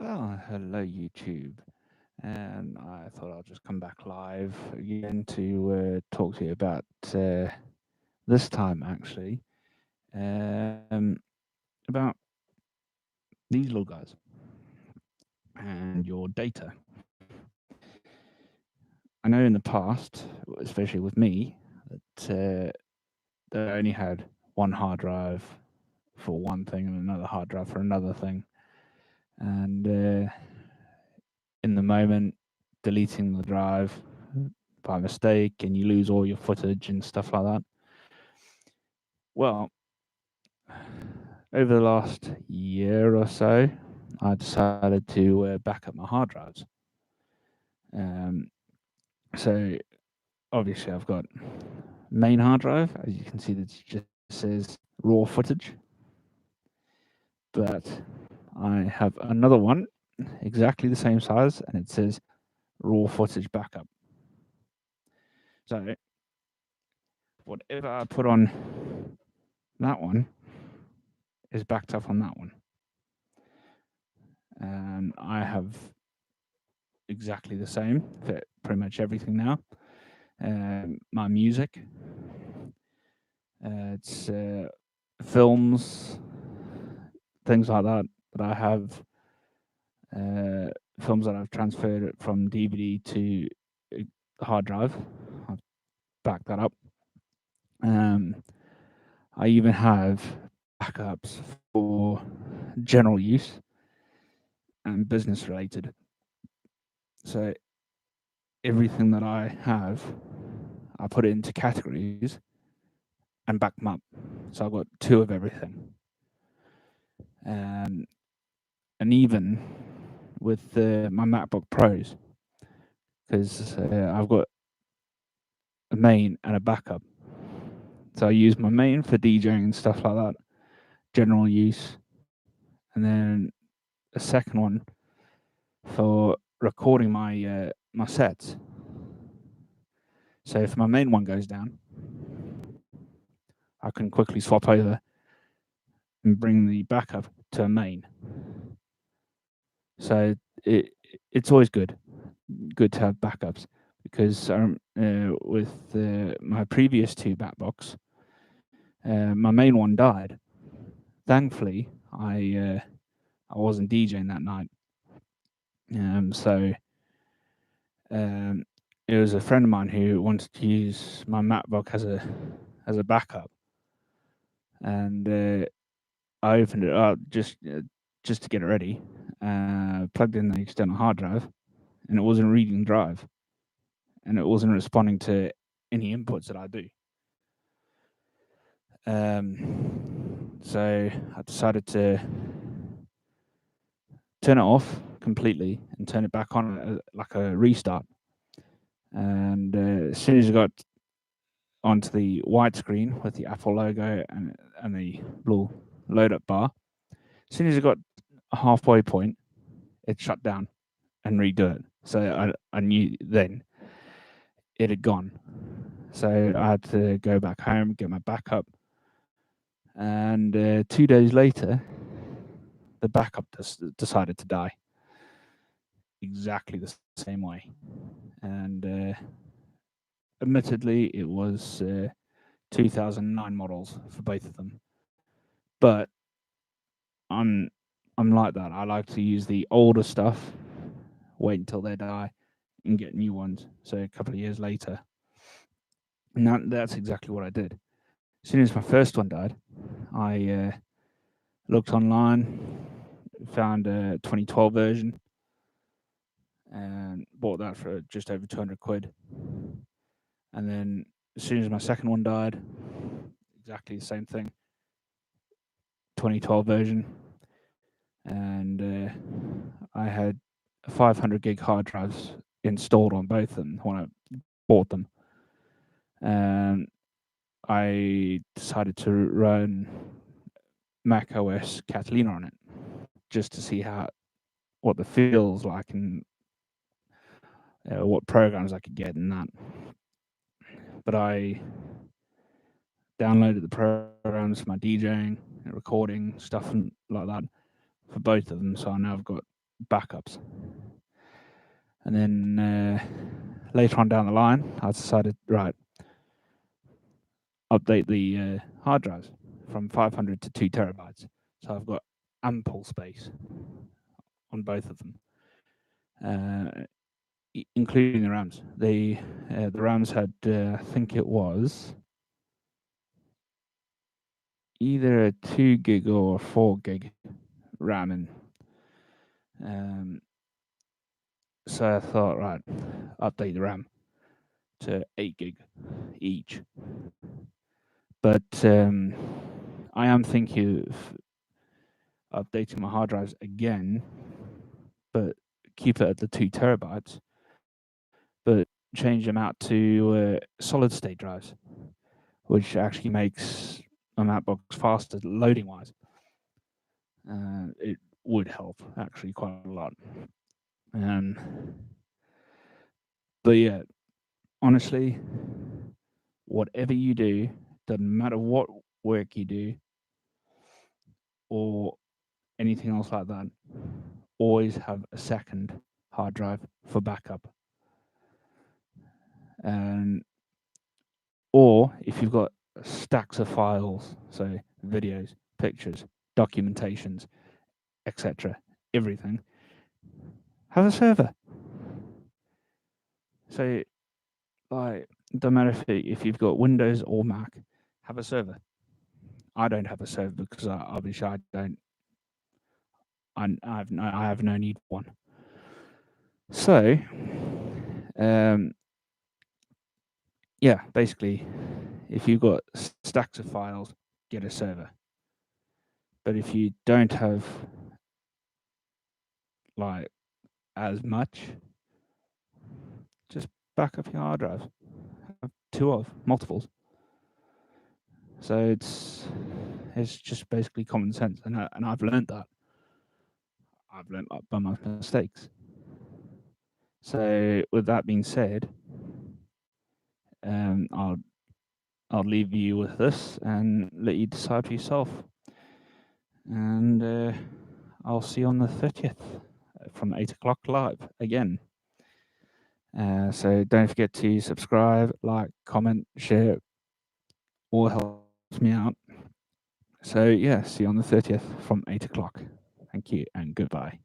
Oh, hello, YouTube. And I thought I'll just come back live again to talk to you about this time, actually, um, about these little guys and your data. I know in the past, especially with me, that they only had one hard drive for one thing and another hard drive for another thing. And in the moment, deleting the drive by mistake and you lose all your footage and stuff like that. Well, over the last year or so, I decided to back up my hard drives. Um, so obviously, I've got main hard drive, as you can see, that just says raw footage. But I have another one, exactly the same size, and it says raw footage backup. So whatever I put on that one is backed up on that one. And I have exactly the same for pretty much everything now. My music, it's films, things like that. That I have uh, films that I've transferred from DVD to hard drive. I've backed that up. Um, I even have backups for general use and business related. So everything that I have, I put it into categories and back them up. So I've got two of everything. Um, and even with my MacBook Pros, because I've got a main and a backup. So I use my main for DJing and stuff like that, general use, and then a second one for recording my sets. So if my main one goes down, I can quickly swap over and bring the backup to a main. So it's always good to have backups because with my previous two backbox, my main one died. Thankfully, I wasn't DJing that night, so um, it was a friend of mine who wanted to use my MacBook as a backup, and I opened it up just to get it ready, plugged in the external hard drive, and it wasn't reading drive, and it wasn't responding to any inputs that I do. So I decided to turn it off completely and turn it back on like a restart. And as soon as I got onto the white screen with the Apple logo and the little load up bar, as soon as I got a halfway point, it shut down and redo it. So I knew then it had gone. So I had to go back home, get my backup, and 2 days later, the backup decided to die exactly the same way. And admittedly, it was 2009 models for both of them, but I'm I'm like that. I like to use the older stuff, wait until they die, and get new ones. So a couple of years later, and that's exactly what I did. As soon as my first one died, I looked online, found a 2012 version, and bought that for just over 200 quid. And then as soon as my second one died, exactly the same thing, 2012 version, and I had 500 gig hard drives installed on both of them when I bought them. And I decided to run Mac OS Catalina on it just to see how what the feels like and what programs I could get in that. But I downloaded the programs for my DJing, recording stuff, and like that for both of them. So I now I've got backups. And then later on down the line, I decided, right, update the hard drives from 500 to 2 terabytes. So I've got ample space on both of them, including the RAMs. The RAMs had, I think it was either a 2 gig or a 4 gig RAM in. So I thought, right, update the RAM to 8 gig each. But I am thinking of updating my hard drives again, but keep it at the 2 terabytes, but change them out to solid state drives, which actually makes my MacBook faster loading wise. It would help actually quite a lot. But yeah, honestly, whatever you do, doesn't matter what work you do or anything else like that, always have a second hard drive for backup. And or if you've got stacks of files, so videos, pictures, documentations, etc., everything, have a server. So, like, don't matter if you've got Windows or Mac, have a server. I don't have a server because obviously I don't. I have no need for one. So, yeah, basically, if you've got stacks of files, get a server. But if you don't have like as much, just back up your hard drive. Have two of multiples. So it's just basically common sense, and I've learned that. I've learned that by my mistakes. So with that being said, I'll leave you with this and let you decide for yourself. And I'll see you on the 30th from 8 o'clock live again. So don't forget to subscribe, like, comment, share. All helps me out. So yeah, see you on the 30th from 8 o'clock. Thank you and goodbye.